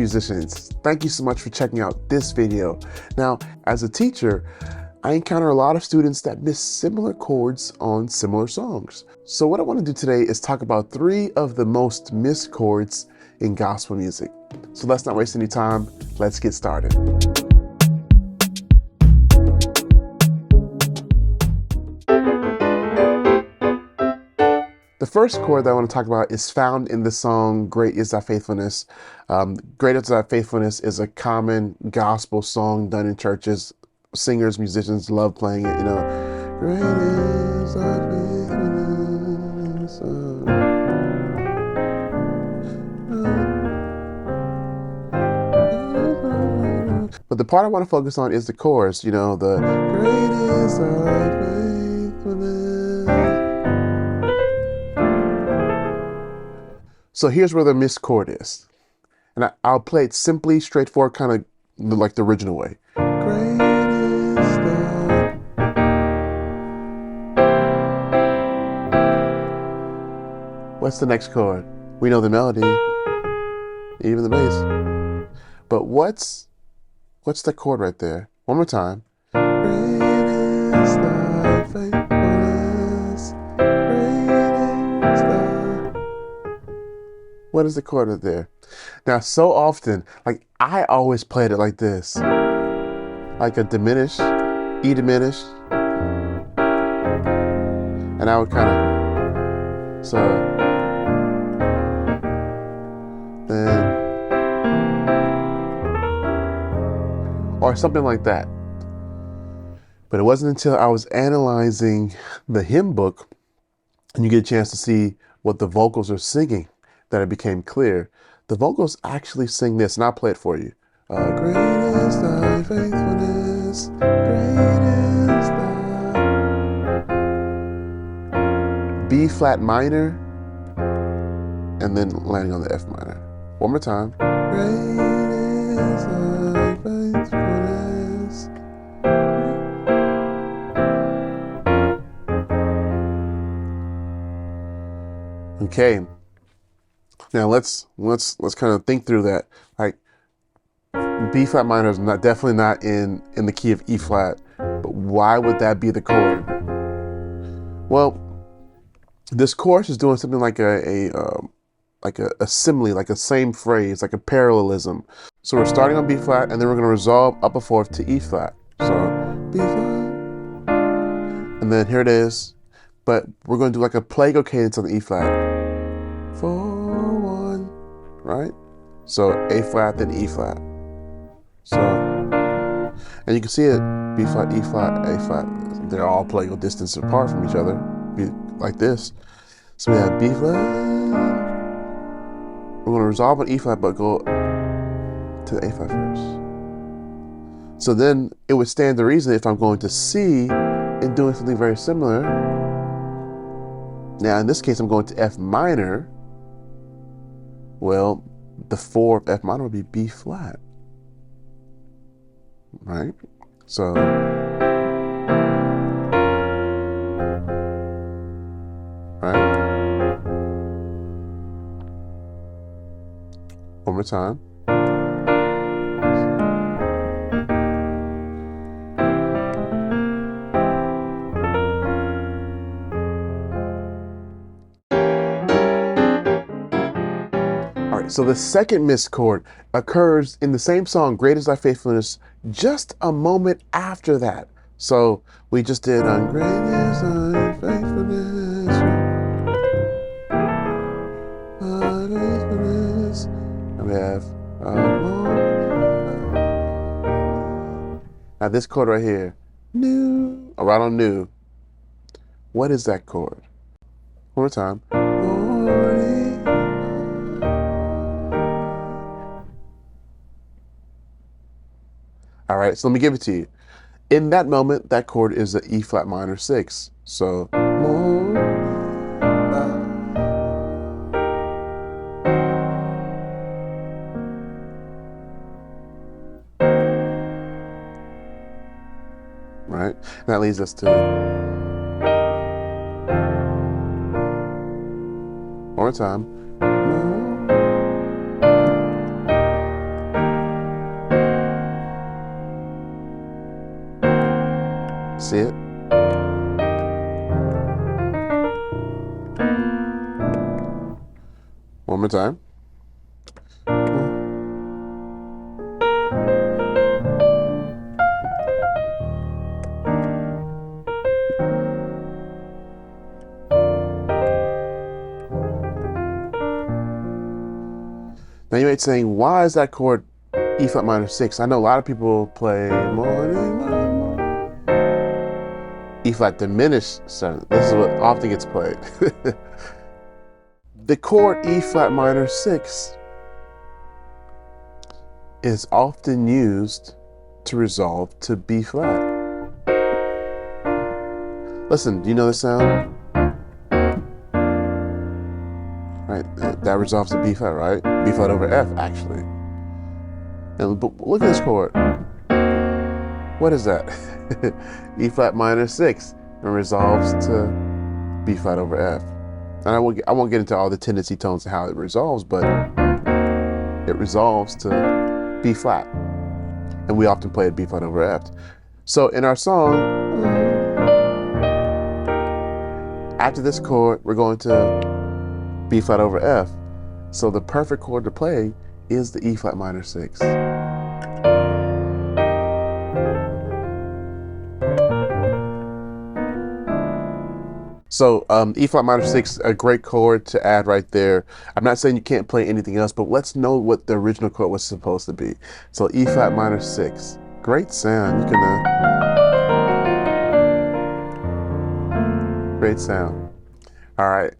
musicians, thank you so much for checking out this video. Now, as a teacher, I encounter a lot of students that miss similar chords on similar songs. So what I want to do today is talk about 3 of the most missed chords in gospel music. So let's not waste any time, let's get started. The first chord that I want to talk about is found in the song Great Is Thy Faithfulness. Great Is Thy Faithfulness is a common gospel song done in churches. Singers, musicians love playing it, you know. Great is thy faithfulness. But the part I want to focus on is the chorus, you know, the great is thy faithfulness. So here's where the missed chord is. And I'll play it simply, straightforward, kind of like the original way. Great is thy... What's the next chord? We know the melody, even the bass. But what's the chord right there? One more time. Great is thy faithfulness. Great is thy... What is the chord right there? Now, so often, like I always played it like this, like a diminished, E diminished, and I would kind of, so then, or something like that. But it wasn't until I was analyzing the hymn book, and you get a chance to see what the vocals are singing, that it became clear. The vocals actually sing this, and I'll play it for you. Great is thy faithfulness, great is thy... B flat minor, and then landing on the F minor. One more time. Great is thy faithfulness. Okay. Now let's kind of think through that. Like B flat minor is definitely not in the key of E flat, but why would that be the chord? Well, this chorus is doing something like a simile, like a same phrase, like a parallelism. So we're starting on B flat, and then we're going to resolve up a fourth to E flat. So B flat, and then here it is, but we're going to do like a plagal cadence on the E flat. 4-1, right? So A flat, then E flat. So, and you can see it, B flat, E flat, A flat. They're all plagal distance apart from each other, like this. So we have B flat. We're going to resolve on E flat, but go to the A flat first. So then it would stand to reason if I'm going to C and doing something very similar. Now in this case, I'm going to F minor. Well, the 4 of F minor would be B flat, right? So, right? One more time. So the second missed chord occurs in the same song, Great Is Thy Faithfulness, just a moment after that. So we just did on Great Is Thy Faithfulness, and we have now this chord right here, new, or right on new. What is that chord? One more time. All right, so let me give it to you. In that moment, that chord is the E flat minor 6. So, right? And that leads us to one more time. see it. One more time. Now you might be saying, why is that chord E flat minor 6? I know a lot of people play morning, E flat diminished 7. This is what often gets played. The chord E flat minor 6 is often used to resolve to B flat. Listen, do you know the sound? Right, that resolves to B flat, right? B flat over F, actually. And look at this chord. What is that? E flat minor 6 and resolves to B flat over F. And I won't get into all the tendency tones and how it resolves, but it resolves to B flat. And we often play it B flat over F. So in our song, after this chord, we're going to B flat over F. So the perfect chord to play is the E flat minor 6. So E flat minor 6, a great chord to add right there. I'm not saying you can't play anything else, but let's know what the original chord was supposed to be. So E flat minor 6, great sound. You can great sound. All right.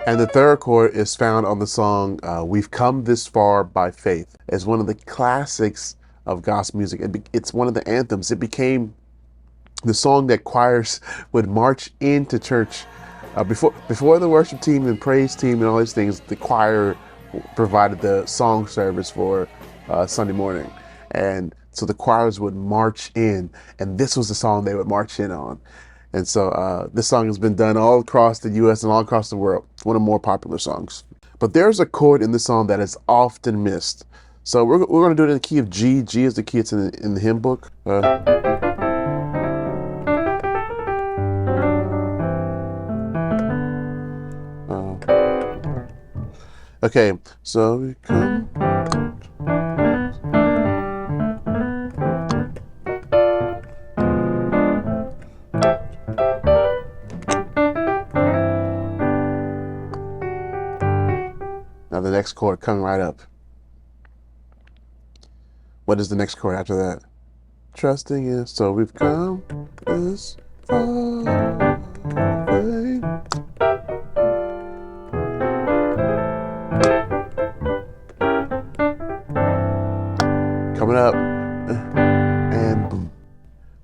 And the third chord is found on the song We've Come This Far by Faith. It's one of the classics of gospel music. It's one of the anthems. It became the song that choirs would march into church. Before the worship team and praise team and all these things, the choir provided the song service for Sunday morning. And so the choirs would march in, and this was the song they would march in on. And so this song has been done all across the U.S. and all across the world. It's one of the more popular songs. But there's a chord in this song that is often missed. So we're going to do it in the key of G. G is the key it's in the hymn book. Okay, so we come. Now the next chord coming right up. What is the next chord after that? Trusting in. So we've come this far away. Coming up, and boom.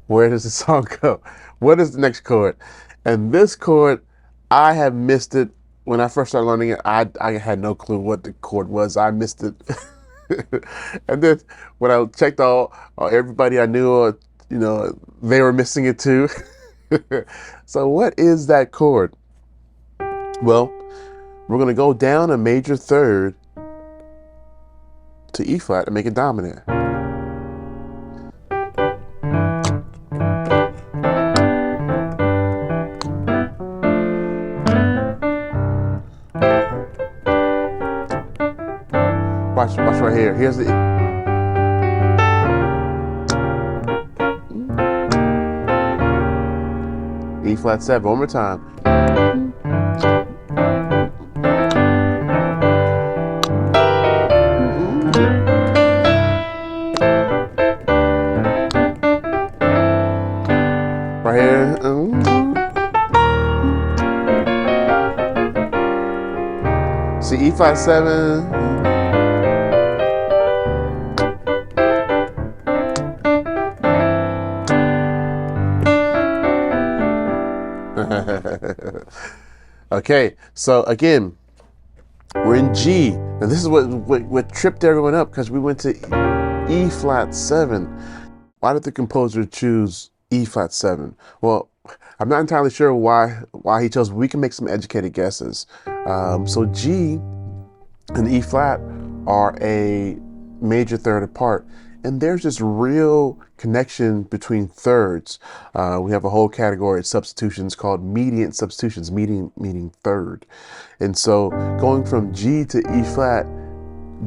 Where does the song go? What is the next chord? And this chord, I have missed it. When I first started learning it, I had no clue what the chord was. I missed it. And then when I checked everybody I knew, they were missing it too. So what is that chord? Well, we're going to go down a major third to E flat and make it dominant. Watch right here. Here's the E flat 7. One more time. Right here. See, E flat 7. Okay, so again, we're in G. Now this is what tripped everyone up, because we went to E flat 7. Why did the composer choose E flat 7? Well, I'm not entirely sure why he chose, but we can make some educated guesses. So G and E flat are a major third apart. And there's this real connection between thirds. We have a whole category of substitutions called mediant substitutions, median meaning third. And so going from G to E flat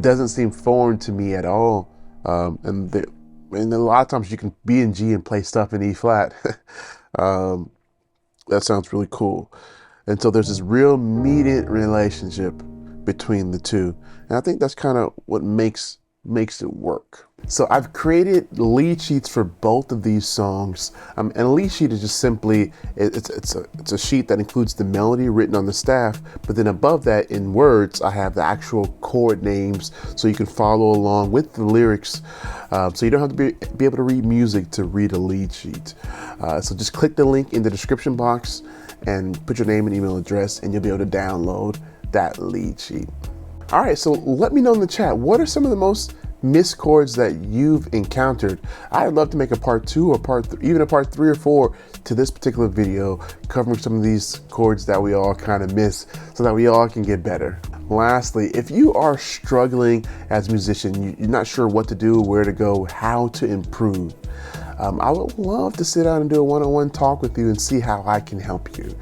doesn't seem foreign to me at all. And a lot of times you can be in G and play stuff in E flat. That sounds really cool. And so there's this real mediant relationship between the two. And I think that's kind of what makes it work. So I've created lead sheets for both of these songs. And a lead sheet is just simply, it's a sheet that includes the melody written on the staff, but then above that in words, I have the actual chord names so you can follow along with the lyrics. So you don't have to be able to read music to read a lead sheet. So just click the link in the description box and put your name and email address, and you'll be able to download that lead sheet. All right, so let me know in the chat, what are some of the most missed chords that you've encountered? I'd love to make a part 2 or even a part 3 or 4 to this particular video, covering some of these chords that we all kind of miss so that we all can get better. Lastly, if you are struggling as a musician, you're not sure what to do, where to go, how to improve, I would love to sit down and do a one-on-one talk with you and see how I can help you.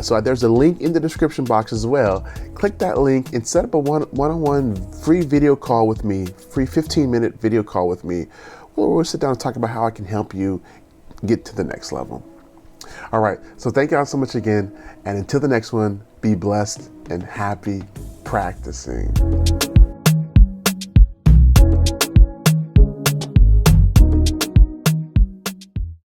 So there's a link in the description box as well. Click that link and set up a one-on-one free video call with me, free 15-minute video call with me. We'll sit down and talk about how I can help you get to the next level. All right, so thank y'all so much again. And until the next one, be blessed and happy practicing.